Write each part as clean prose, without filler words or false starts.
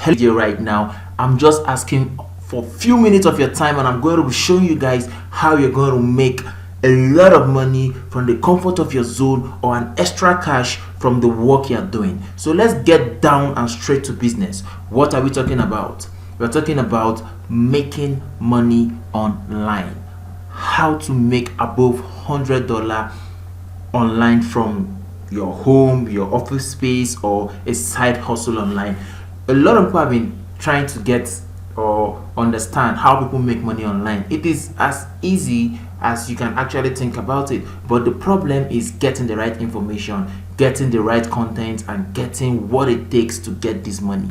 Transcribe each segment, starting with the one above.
telling you right now, I'm just asking for a few minutes of your time, and I'm going to be showing you guys how you're going to make a lot of money from the comfort of your zone, or an extra cash from the work you're doing. So let's get down and straight to business. What are we talking about? We're talking about making money online. How to make above $100 online from your home, your office space, or a side hustle online. A lot of people have been trying to get or understand how people make money online. It is as easy as you can actually think about it, but the problem is getting the right information, getting the right content, and getting what it takes to get this money.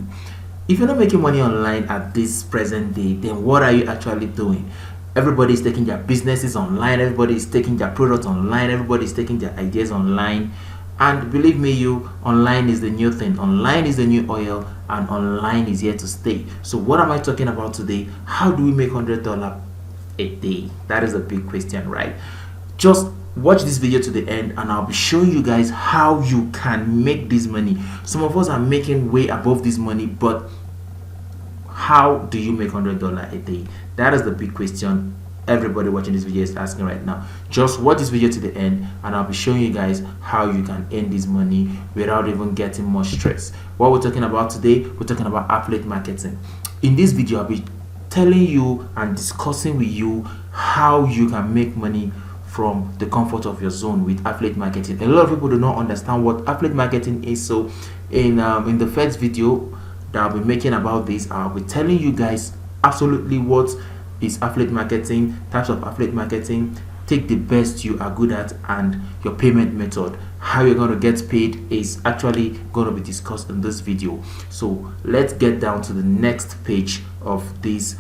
If you're not making money online at this present day, then what are you actually doing? Everybody is taking their businesses online, everybody is taking their products online, everybody is taking their ideas online. And believe me, online is the new thing, online is the new oil, and online is here to stay. So what am I talking about today? How do we make $100 a day? That is a big question, right? Just watch this video to the end, and I'll be showing you guys how you can make this money. Some of us are making way above this money, but how do you make $100 a day? That is the big question everybody watching this video is asking right now. Just watch this video to the end, and I'll be showing you guys how you can earn this money without even getting much stress. What we're talking about today, we're talking about affiliate marketing. In this video, I'll be telling you and discussing with you how you can make money from the comfort of your zone with affiliate marketing. A lot of people do not understand what affiliate marketing is. So in the first video that I'll be making about this, I'll be telling you guys absolutely what is affiliate marketing, types of affiliate marketing, take the best you are good at, and your payment method. How you're going to get paid is actually going to be discussed in this video. So let's get down to the next page of this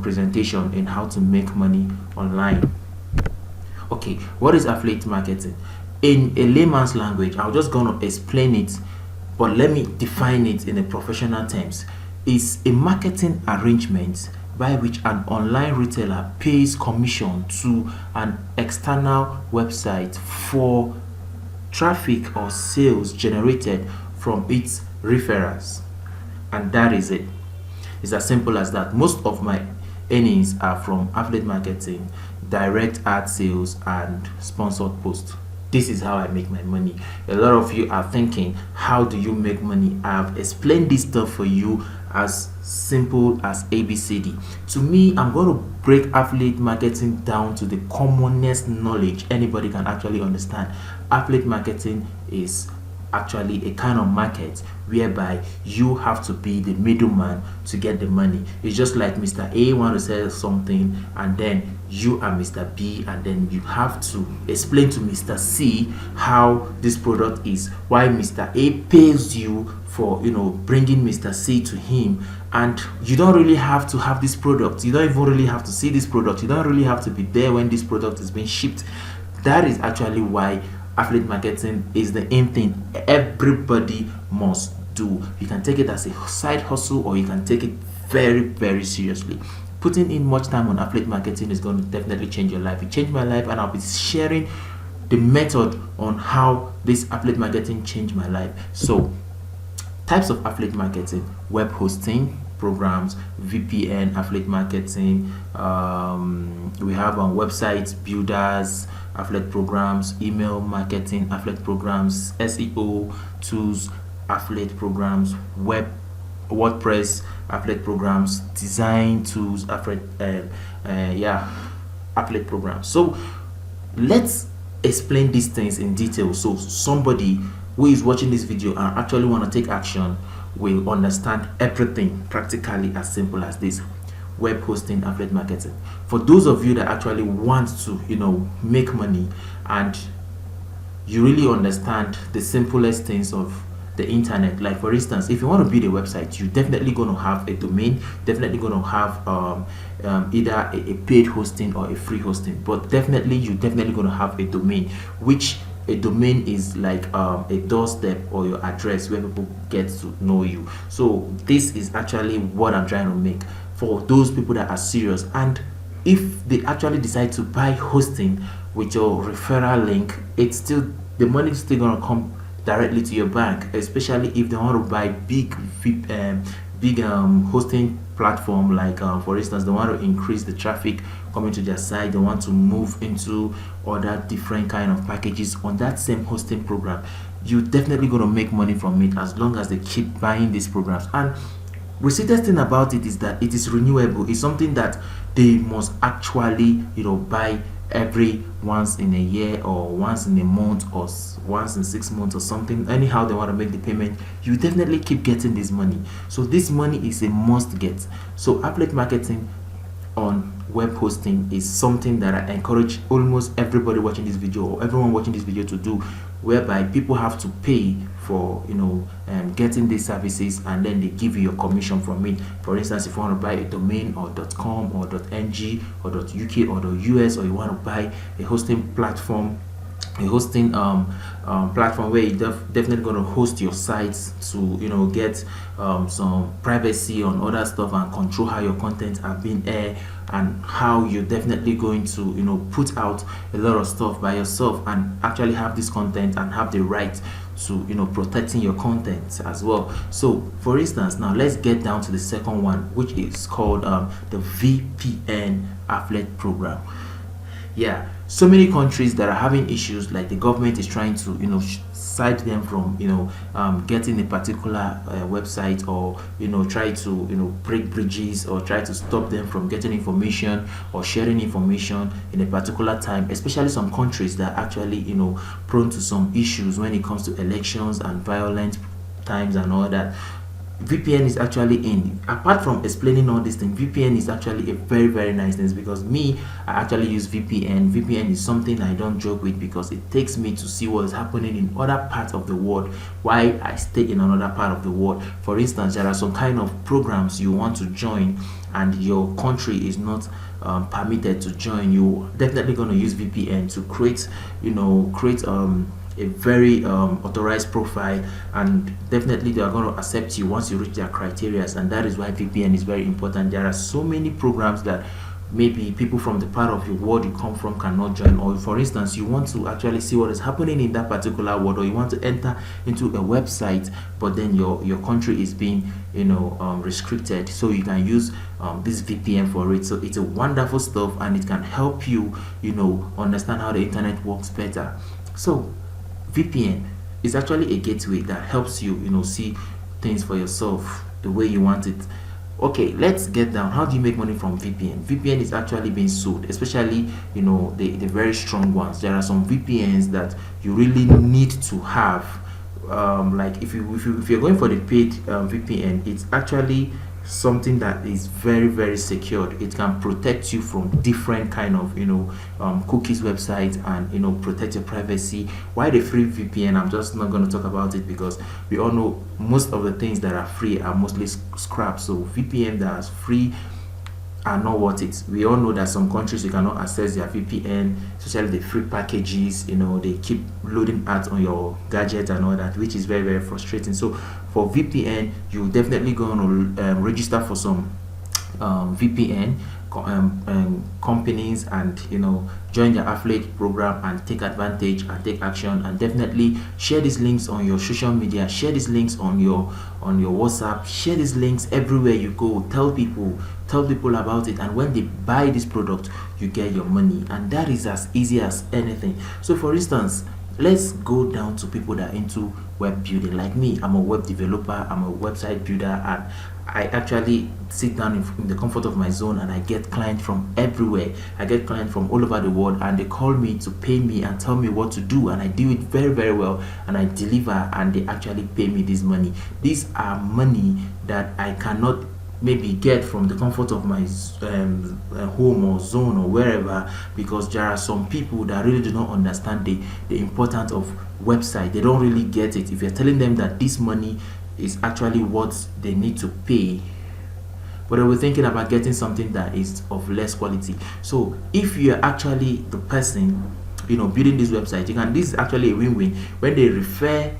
presentation in how to make money online. Okay, what is affiliate marketing? In a layman's language, I'm just going to explain it, but let me define it in a professional terms. It's a marketing arrangement by which an online retailer pays commission to an external website for traffic or sales generated from its referrals. And that is it. It's as simple as that. Most of my earnings are from affiliate marketing, direct ad sales, and sponsored posts. This is how I make my money. A lot of you are thinking, how do you make money? I've explained this stuff for you as simple as ABCD. To me, I'm going to break affiliate marketing down to the commonest knowledge anybody can actually understand. Affiliate marketing is actually a kind of market whereby you have to be the middleman to get the money. It's just like Mr. A want to sell something, and then you are Mr. B, and then you have to explain to Mr. C how this product is, why Mr. A pays you for bringing Mr. C to him, and you don't really have to have this product, you don't even really have to see this product, you don't really have to be there when this product is being shipped. That is actually why affiliate marketing is the in thing everybody must do. You can take it as a side hustle, or you can take it very, very seriously. Putting in much time on affiliate marketing is going to definitely change your life. It changed my life, and I'll be sharing the method on how this affiliate marketing changed my life. So types of affiliate marketing: web hosting programs, VPN affiliate marketing, we have on website builders affiliate programs, email marketing affiliate programs, SEO tools affiliate programs, WordPress affiliate programs, design tools affiliate programs. So let's explain these things in detail, so somebody who is watching this video and actually want to take action will understand everything practically as simple as this. Web hosting affiliate marketing, for those of you that actually want to make money, and you really understand the simplest things of the internet. Like for instance, if you want to build a website, you're definitely going to have a domain, definitely going to have either a paid hosting or a free hosting, but you're definitely going to have a domain, which a domain is like a doorstep or your address where people get to know you. So this is actually what I'm trying to make for those people that are serious, and if they actually decide to buy hosting with your referral link, the money is still going to come directly to your bank, especially if they want to buy big big hosting platform, like for instance, they want to increase the traffic coming to their site, they want to move into other different kind of packages on that same hosting program, you're definitely going to make money from it as long as they keep buying these programs. And the sweetest thing about it is that it is renewable. It's something that they must actually, buy every once in a year, or once in a month, or once in 6 months, or something. Anyhow they want to make the payment, you definitely keep getting this money. So this money is a must get. So affiliate marketing on web hosting is something that I encourage almost everybody watching this video, or everyone watching this video, to do, whereby people have to pay for getting these services, and then they give you your commission from it. For instance, if you want to buy a domain, or .com, or .ng, or .uk, or .us, or you want to buy a hosting platform, platform where you're definitely going to host your sites to get some privacy on other stuff, and control how your content are being aired, and how you're definitely going to put out a lot of stuff by yourself, and actually have this content and have the right to protecting your content as well. So for instance, now let's get down to the second one, which is called the VPN affiliate program. Yeah, so many countries that are having issues, like the government is trying to side them from getting a particular website, or try to break bridges, or try to stop them from getting information or sharing information in a particular time, especially some countries that are actually prone to some issues when it comes to elections and violent times and all that. VPN is actually in. Apart from explaining all these things, VPN is actually a very, very nice thing, because me, I actually use VPN. VPN is something I don't joke with, because it takes me to see what is happening in other parts of the world while I stay in another part of the world. For instance, there are some kind of programs you want to join and your country is not permitted to join. You definitely going to use VPN to create a very authorized profile, and definitely they are going to accept you once you reach their criteria. And that is why VPN is very important. There are so many programs that maybe people from the part of your world you come from cannot join, or for instance you want to actually see what is happening in that particular world, or you want to enter into a website, but then your country is being restricted, so you can use this VPN for it. So it's a wonderful stuff, and it can help you understand how the internet works better. So VPN is actually a gateway that helps you see things for yourself the way you want it. Okay, let's get down. How do you make money from VPN? VPN is actually being sold, especially the very strong ones. There are some VPNs that you really need to have. Like if you're going for the paid VPN, it's actually something that is very, very secured. It can protect you from different kind of cookies websites, and protect your privacy. Why the free VPN, I'm just not going to talk about it, because we all know most of the things that are free are mostly scrap. So VPN that is free are not worth it. We all know that some countries you cannot access their VPN, especially the free packages. They keep loading ads on your gadget and all that, which is very, very frustrating. So for VPN, you definitely going to register for some VPN companies, and join the affiliate program and take advantage and take action, and definitely share these links on your social media, share these links on your WhatsApp, share these links everywhere you go. Tell people about it, and when they buy this product, you get your money, and that is as easy as anything. So for instance, let's go down to people that are into web building. Like me, I'm a web developer, I'm a website builder, and I actually sit down in the comfort of my zone, and I get clients from everywhere. I get clients from all over the world, and they call me to pay me and tell me what to do, and I do it very, very well, and I deliver, and they actually pay me this money. These are money that I cannot maybe get from the comfort of my home or zone or wherever, because there are some people that really do not understand the importance of website. They don't really get it. If you're telling them that this money is actually what they need to pay, but they were thinking about getting something that is of less quality. So if you're actually the person building this website, this is actually a win-win. When they refer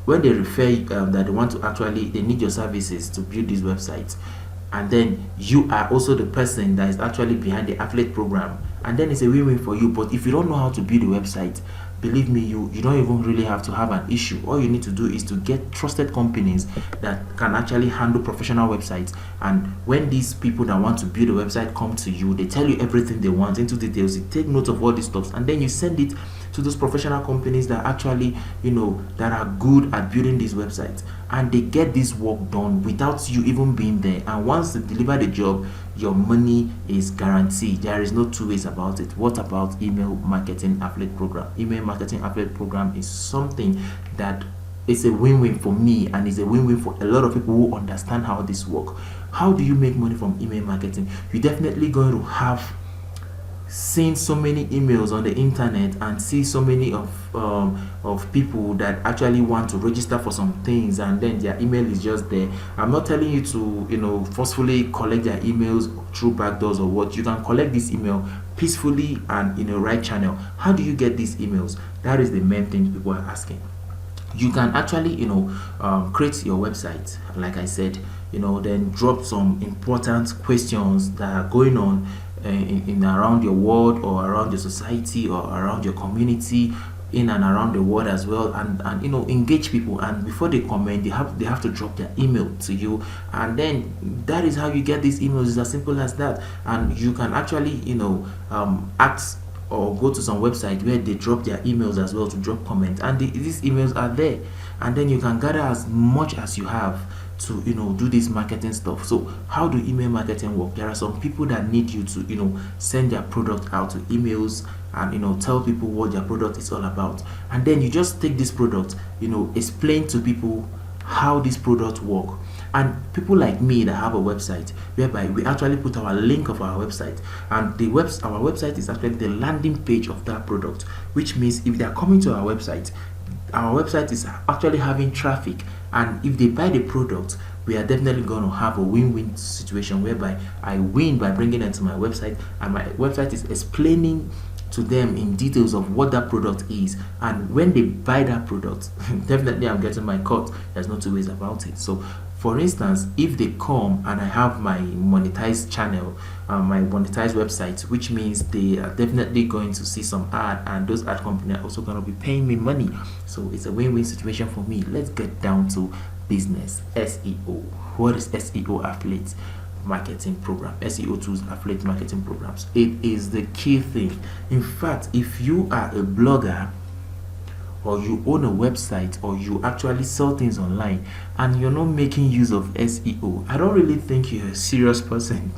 that they want to they need your services to build this website, and then you are also the person that is actually behind the affiliate program, and then it's a win-win for you. But if you don't know how to build a website, believe me, you don't even really have to have an issue. All you need to do is to get trusted companies that can actually handle professional websites. And when these people that want to build a website come to you, they tell you everything they want into details. You take note of all these stuff, and then you send it to those professional companies that actually, that are good at building these websites, and they get this work done without you even being there. And once they deliver the job, your money is guaranteed. There is no two ways about it. What about email marketing affiliate program? Email marketing affiliate program is something that is a win-win for me, and is a win-win for a lot of people who understand how this work. How do you make money from email marketing? You're definitely going to have seen so many emails on the internet and see so many of people that actually want to register for some things, and then their email is just there. I'm not telling you to forcefully collect their emails through backdoors or what. You can collect this email peacefully and in a right channel. How do you get these emails? That is the main thing people are asking. You can actually create your website, like I said, then drop some important questions that are going on in around your world, or around your society, or around your community, in and around the world as well, and engage people. And before they comment, they have to drop their email to you, and then that is how you get these emails. It's as simple as that. And you can actually ask or go to some website where they drop their emails as well to drop comments, and these emails are there, and then you can gather as much as you have to do this marketing stuff. So how do email marketing work? There are some people that need you to send their product out to emails, and tell people what their product is all about, and then you just take this product, explain to people how this product work. And people like me that have a website, whereby we actually put our link of our website, and our website is actually the landing page of that product, which means if they are coming to our website is actually having traffic, and if they buy the product, we are definitely going to have a win-win situation, whereby I win by bringing them to my website, and my website is explaining to them in details of what that product is, and when they buy that product, definitely I'm getting my cut. There's no two ways about it. So for instance, if they come and I have my monetized channel, my monetized website, which means they are definitely going to see some ad, and those ad companies are also going to be paying me money. So it's a win-win situation for me. Let's get down to business. SEO. What is SEO affiliate marketing program? SEO tools, affiliate marketing programs. It is the key thing. In fact, if you are a blogger, or you own a website, or you actually sell things online, and you're not making use of SEO, I don't really think you're a serious person.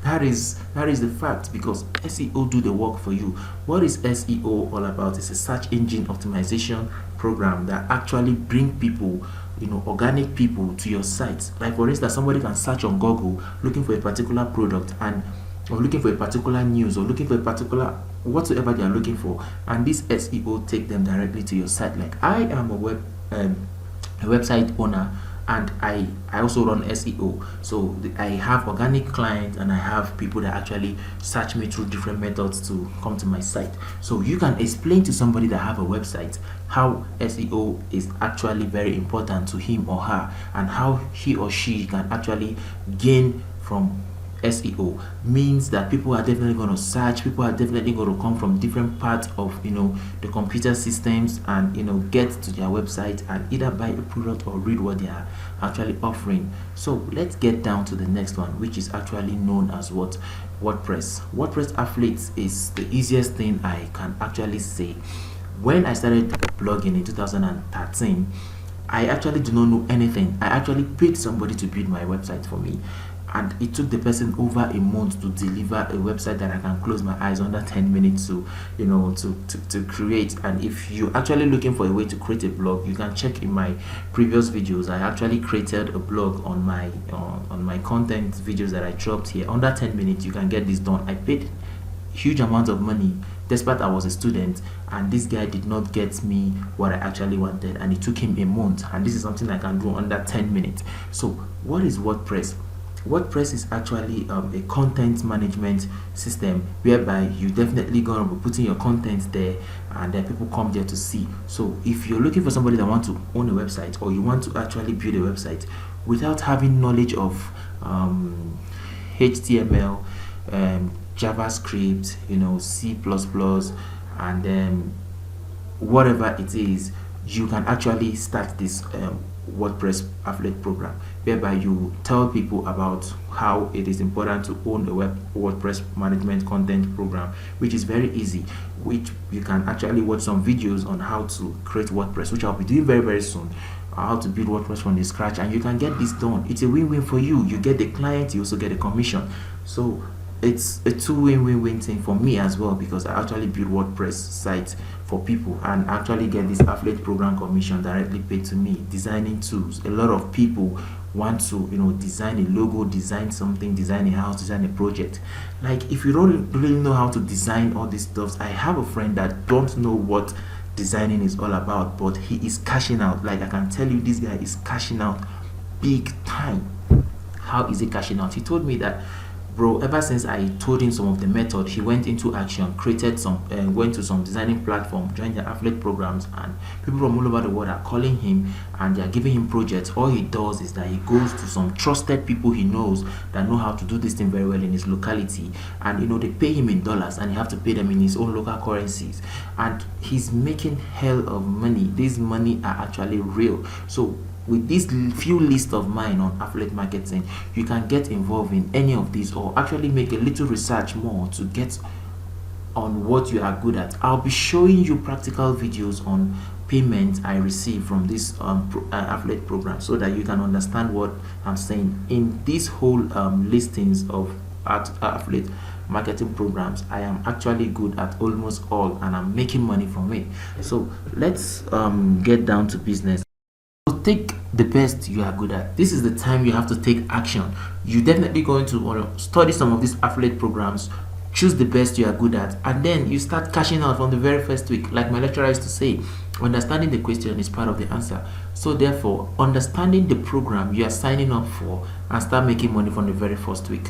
that is the fact, because SEO do the work for you. What is SEO all about? It's a search engine optimization program that actually bring people, organic people to your site. Like for instance, somebody can search on Google looking for a particular product, or looking for a particular news, or looking for a particular whatsoever they are looking for, and this SEO take them directly to your site. Like I am a website owner, and I also run SEO. So I have organic clients, and I have people that actually search me through different methods to come to my site. So you can explain to somebody that have a website how SEO is actually very important to him or her, and how he or she can actually gain from SEO. Means that people are definitely going to search, people are definitely going to come from different parts of the computer systems, and get to their website and either buy a product or read what they are actually offering. So let's get down to the next one, which is actually known as what? WordPress. WordPress affiliates is the easiest thing I can actually say. When I started blogging in 2013, I actually do not know anything. I actually paid somebody to build my website for me, and it took the person over a month to deliver a website that I can close my eyes under 10 minutes to create. And if you're actually looking for a way to create a blog, you can check in my previous videos. I actually created a blog on my content videos that I dropped here. Under 10 minutes you can get this done. I paid huge amount of money, despite I was a student, and this guy did not get me what I actually wanted, and it took him a month, and this is something I can do under 10 minutes. So what is WordPress? WordPress is actually a content management system, whereby you definitely gonna be putting your content there, and then people come there to see. So if you're looking for somebody that wants to own a website, or you want to actually build a website without having knowledge of HTML, JavaScript, C++, and whatever it is, you can actually start this WordPress affiliate program, whereby you tell people about how it is important to own a WordPress management content program, which is very easy, which you can actually watch some videos on how to create WordPress, which I'll be doing very soon, how to build WordPress from the scratch, and you can get this done. It's a win-win for you. You get the client, you also get a commission. So it's a two-win win-win thing for me as well, because I actually build WordPress sites for people and actually get this affiliate program commission directly paid to me. Designing tools, a lot of people want to, you know, design a logo, design something, design a house, design a project. Like, if you don't really know how to design all these stuff, I have a friend that don't know what designing is all about, but he is cashing out. Like, I can tell you, this guy is cashing out big time. How is he cashing out? He told me that, bro, ever since I told him some of the method, he went into action, created some, went to some designing platform, joined the affiliate programs, and people from all over the world are calling him and they are giving him projects. All he does is that he goes to some trusted people he knows that know how to do this thing very well in his locality, and you know, they pay him in dollars and he have to pay them in his own local currencies, and he's making hell of money. These money are actually real. So with this few list of mine on affiliate marketing, you can get involved in any of these, or actually make a little research more to get on what you are good at. I'll be showing you practical videos on payments I receive from this affiliate program, so that you can understand what I'm saying. In this whole listings of affiliate marketing programs, I am actually good at almost all, and I'm making money from it. So let's get down to business. Take the best you are good at. This is the time you have to take action. You're definitely going to study some of these affiliate programs, choose the best you are good at, and then you start cashing out from the very first week. Like my lecturer used to say, understanding the question is part of the answer. So therefore, understanding the program you are signing up for and start making money from the very first week.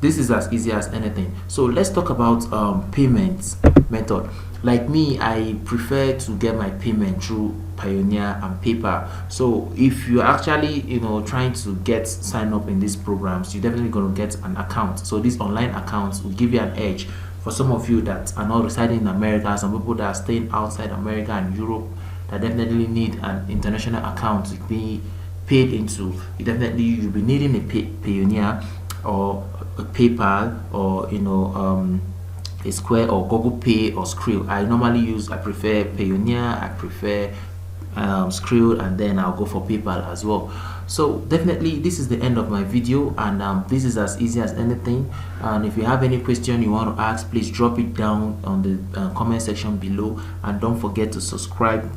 This is as easy as anything. So let's talk about payments method. Like me, I prefer to get my payment through Payoneer and PayPal. So if you're actually, you know, trying to get sign up in these programs, you're definitely going to get an account. So these online accounts will give you an edge. For some of you that are not residing in America, some people that are staying outside America and Europe, that definitely need an international account to be paid into, you'll be needing a Payoneer or a PayPal, or you know, a Square or Google Pay or Skrill. I prefer Payoneer, I prefer Skrill, and then I'll go for PayPal as well. So definitely this is the end of my video, and this is as easy as anything. And if you have any question you want to ask, please drop it down on the comment section below, and don't forget to subscribe